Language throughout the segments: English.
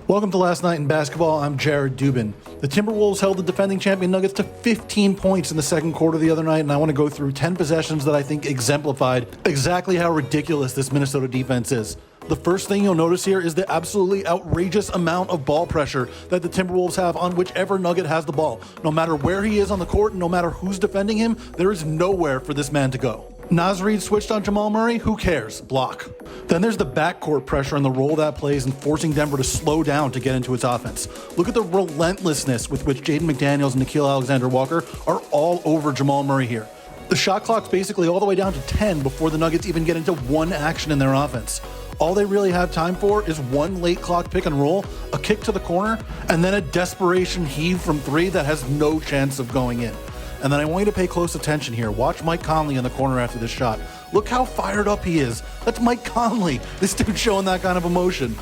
Welcome to Last Night in Basketball. I'm Jared Dubin. The Timberwolves held the defending champion Nuggets to 15 points in the second quarter the other night, and I want to go through 10 possessions that I think exemplified exactly how ridiculous this Minnesota defense is. The first thing you'll notice here is the absolutely outrageous amount of ball pressure that the Timberwolves have on whichever Nugget has the ball. No matter where he is on the court, no matter who's defending him, there is nowhere for this man to go. Naz Reid switched on Jamal Murray, who cares? Block. Then there's the backcourt pressure and the role that plays and forcing Denver to slow down to get into its offense. Look at the relentlessness with which Jaden McDaniels and Nickeil Alexander-Walker are all over Jamal Murray here. The shot clock's basically all the way down to 10 before the Nuggets even get into one action in their offense. All they really have time for is one late clock pick and roll, a kick to the corner, and then a desperation heave from three that has no chance of going in. And then I want you to pay close attention here. Watch Mike Conley in the corner after this shot. Look how fired up he is. That's Mike Conley. This dude's showing that kind of emotion.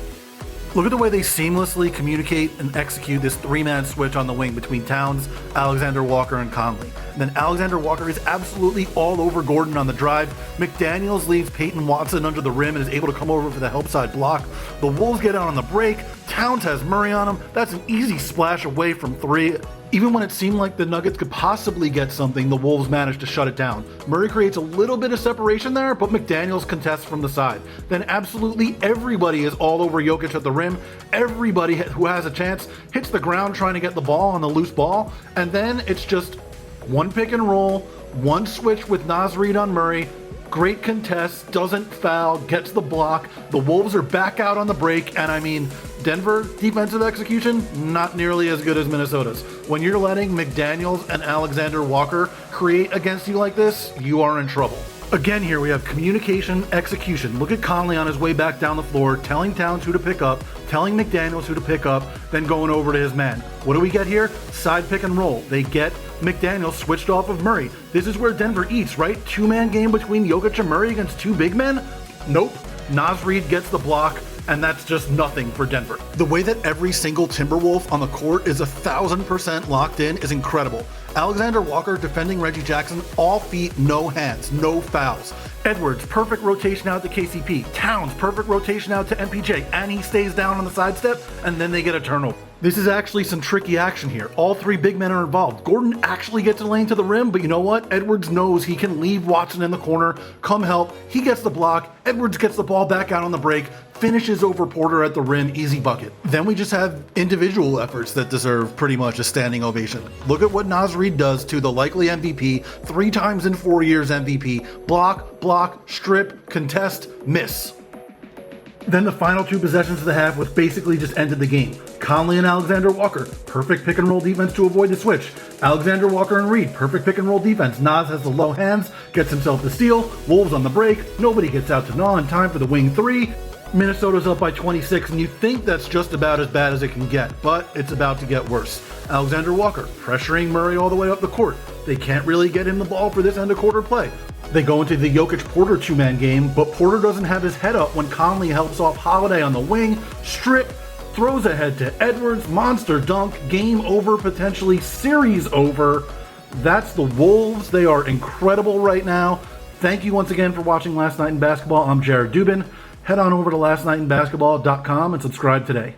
Look at the way they seamlessly communicate and execute this three-man switch on the wing between Towns, Alexander-Walker, and Conley. And then Alexander-Walker is absolutely all over Gordon on the drive. McDaniels leaves Peyton Watson under the rim and is able to come over for the help side block. The Wolves get out on the break. Towns has Murray on him. That's an easy splash away from three. Even when it seemed like the Nuggets could possibly get something, the Wolves managed to shut it down. Murray creates a little bit of separation there, but McDaniels contests from the side. Then absolutely everybody is all over Jokic at the rim. Everybody who has a chance hits the ground trying to get the ball on the loose ball. And then it's just one pick and roll, one switch with Naz Reid on Murray. Great contest, doesn't foul, gets the block. The Wolves are back out on the break, and I mean, Denver defensive execution, not nearly as good as Minnesota's. When you're letting McDaniels and Alexander-Walker create against you like this, you are in trouble. Again here we have communication, execution. Look at Conley on his way back down the floor, telling Towns who to pick up, telling McDaniels who to pick up, then going over to his man. What do we get here? Side pick and roll. They get McDaniels switched off of Murray. This is where Denver eats, right? Two-man game between Jokic and Murray against two big men? Nope. Naz Reid gets the block, and that's just nothing for Denver. The way that every single Timberwolf on the court is 1,000% locked in is incredible. Alexander-Walker defending Reggie Jackson, all feet, no hands, no fouls. Edwards, perfect rotation out to KCP. Towns, perfect rotation out to MPJ, and he stays down on the sidestep, and then they get a turnover. This is actually some tricky action here. All three big men are involved. Gordon actually gets a lane to the rim, but you know what? Edwards knows he can leave Watson in the corner, come help. He gets the block. Edwards gets the ball back out on the break, finishes over Porter at the rim, easy bucket. Then we just have individual efforts that deserve pretty much a standing ovation. Look at what Naz Reid does to the likely MVP, 3 times in 4 years MVP. Block, strip, contest, miss. Then the final 2 possessions of the half, which basically just ended the game. Conley and Alexander-Walker, perfect pick and roll defense to avoid the switch. Alexander-Walker and Reid, perfect pick and roll defense. Naz has the low hands, gets himself the steal. Wolves on the break, nobody gets out to Naw in time for the wing 3. Minnesota's up by 26, and you think that's just about as bad as it can get, but it's about to get worse. Alexander-Walker pressuring Murray all the way up the court. They can't really get him the ball for this end of quarter play. They go into the Jokic-Porter two-man game, but Porter doesn't have his head up when Conley helps off Holiday on the wing. Strip, throws ahead to Edwards, monster dunk, game over, potentially series over. That's the Wolves. They are incredible right now. Thank you once again for watching Last Night in Basketball. I'm Jared Dubin. Head on over to lastnightinbasketball.com and subscribe today.